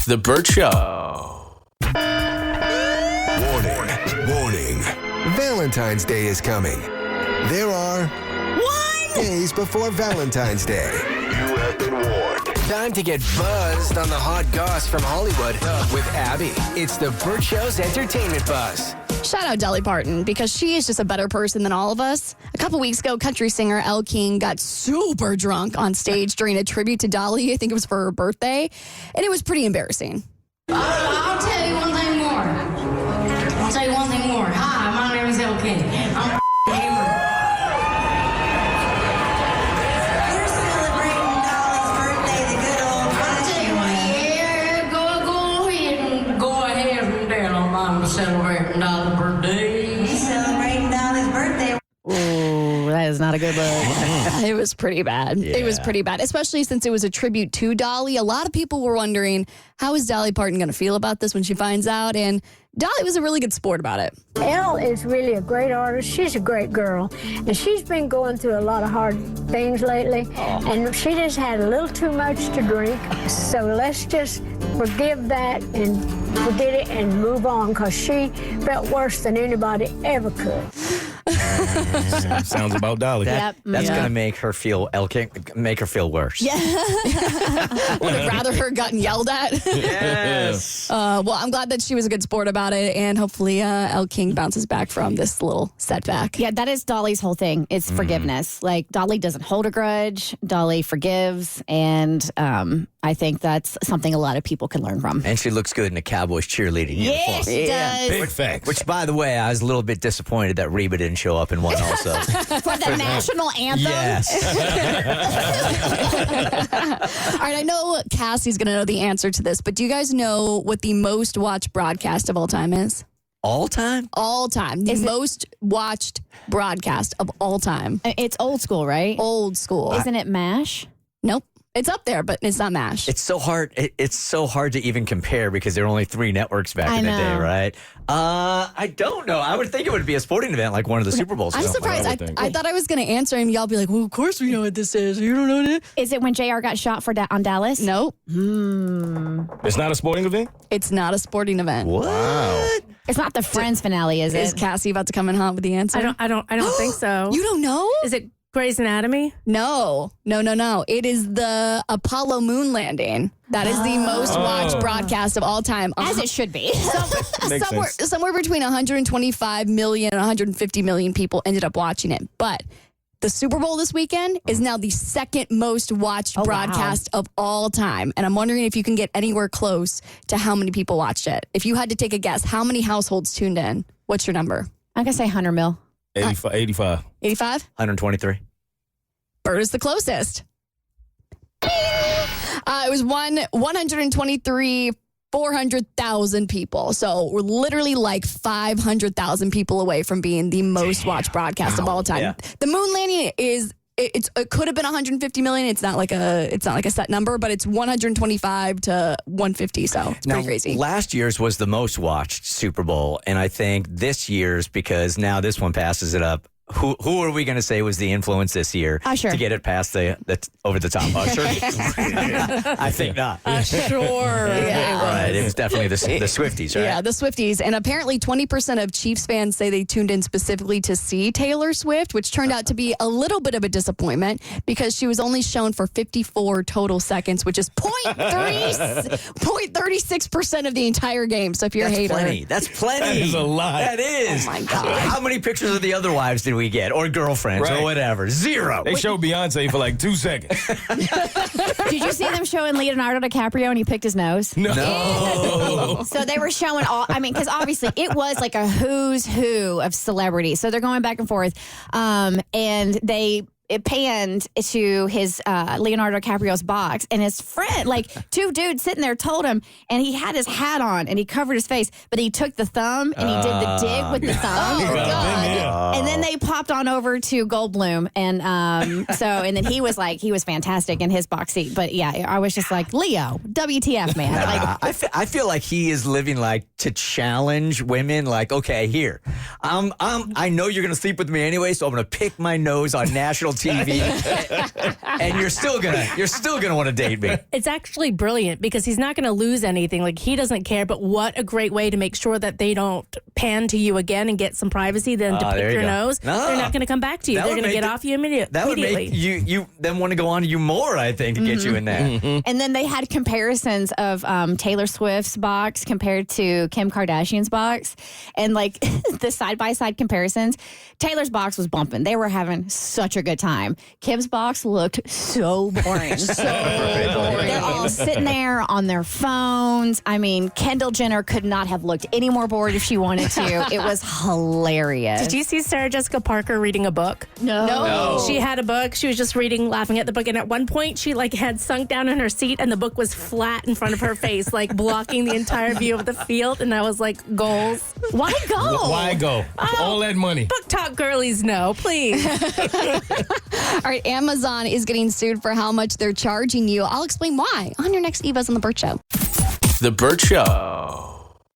It's the Bert Show. Warning. Valentine's Day is coming. There are 1 days before Valentine's Day. You have been warned. Time to get buzzed on the hot goss from Hollywood with Abby. It's the Bert Show's Entertainment Buzz. Shout out Dolly Parton, because she is just a better person than all of us. A couple weeks ago, country singer Elle got super drunk on stage during a tribute to Dolly. I think it was for her birthday. And it was pretty embarrassing. I'll tell you one thing more. Hi, my name is Elle. I'm hammered. We're celebrating Dolly's birthday, the good old Go ahead and tell them I'm celebrating Dolly's birthday. He's celebrating Dolly's birthday. Ooh, that is not a good look. It was pretty bad. Yeah. It was pretty bad, especially since it was a tribute to Dolly. A lot of people were wondering, how is Dolly Parton going to feel about this when she finds out? And Dolly was a really good sport about it. Elle is really a great artist. She's a great girl. And she's been going through a lot of hard things lately. And she just had a little too much to drink. So let's just forgive that and forget it and move on, because she felt worse than anybody ever could. Sounds about Dolly. Yep. That's going to make her feel worse. Yeah. Would have rather her gotten yelled at. Yes. Well, I'm glad that she was a good sport about it, and hopefully Elle King bounces back from this little setback. Yeah, that is Dolly's whole thing. It's forgiveness. Like, Dolly doesn't hold a grudge. Dolly forgives, and I think that's something a lot of people can learn from. And she looks good in a Cowboys cheerleading uniform. Yes, she does. Big facts. Which, by the way, I was a little bit disappointed that Reba didn't show up in one also. For the national anthem. Yes. All right, I know Cassie's going to know the answer to this, but do you guys know what the most watched broadcast of all time is? All time? All time. The most watched broadcast of all time. It's old school, right? Old school. Isn't it MASH? Nope. It's up there, but it's not MASH. It's so hard. It's so hard to even compare because there were only 3 networks back in the day, right? I don't know. I would think it would be a sporting event like one of the Super Bowls. I'm surprised. I thought I was going to answer and y'all be like, well, of course we know what this is. You don't know it? Is it when JR got shot for on Dallas? Nope. It's not a sporting event? It's not a sporting event. What? Wow. It's not the Friends finale, is Is it? Cassie about to come in hot with the answer? I don't think so. You don't know? Is it Grey's Anatomy? No. It is the Apollo moon landing. That is the most watched broadcast of all time. As it should be. Somewhere between 125 million and 150 million people ended up watching it. But the Super Bowl this weekend is now the second most watched broadcast of all time. And I'm wondering if you can get anywhere close to how many people watched it. If you had to take a guess, how many households tuned in? What's your number? I'm going to say 100 mil. 85. 85? 123. Bert is the closest. It was 123, 400,000 people. So we're literally like 500,000 people away from being the most watched broadcast of all time. Yeah. The moon landing is it could have been 150 million. It's not like a set number, but it's 125 to 150. So it's pretty crazy. Last year's was the most watched Super Bowl, and I think this year's, because now this one passes it up. Who are we going to say was the influence this year Usher. to get it past the over the top? Usher? I think not. Sure. Right. It was definitely the Swifties, right? Yeah, the Swifties. And apparently 20% of Chiefs fans say they tuned in specifically to see Taylor Swift, which turned out to be a little bit of a disappointment because she was only shown for 54 total seconds, which is 0.36% of the entire game. So if you're a hater. That's plenty. That is a lot. That is. Oh, my God. How many pictures of the other wives did we get? Or girlfriends or whatever? 0. They showed Beyonce for like 2 seconds. Did you see them showing Leonardo DiCaprio and he picked his nose? No. So they were showing because obviously it was like a who's who of celebrities. So they're going back and forth. And it panned to his Leonardo DiCaprio's box, and his friend, like 2 dudes sitting there, told him, and he had his hat on and he covered his face, but he took the thumb and he did the dig with the thumb. Oh, God. And then they popped on over to Goldblum, and and then he was fantastic in his box seat. But yeah, I was just like, Leo, WTF, man. I feel like he is living like to challenge women. Like, okay, here, I know you're gonna sleep with me anyway, so I'm gonna pick my nose on national TV, and you're still gonna want to date me. It's actually brilliant because he's not going to lose anything. Like, he doesn't care, but what a great way to make sure that they don't pan to you again and get some privacy, then to pick your nose. No. They're not going to come back to you. That They're would going to make get off you immediately. That would make you then want to go on to you more, I think, to get you in there. And then they had comparisons of Taylor Swift's box compared to Kim Kardashian's box. And like the side-by-side comparisons, Taylor's box was bumping. They were having such a good time. Kim's box looked so boring. So boring. They're all sitting there on their phones. I mean, Kendall Jenner could not have looked any more bored if she wanted to. It was hilarious. Did you see Sarah Jessica Parker reading a book? No. She had a book. She was just reading, laughing at the book. And at one point, she like had sunk down in her seat and the book was flat in front of her face, like blocking the entire view of the field. And I was like, goals. Why go? Why go? All that money. Book talk girlies, no, please. All right, Amazon is getting sued for how much they're charging you. I'll explain why on your next eBuzz on The Bert Show. The Bert Show.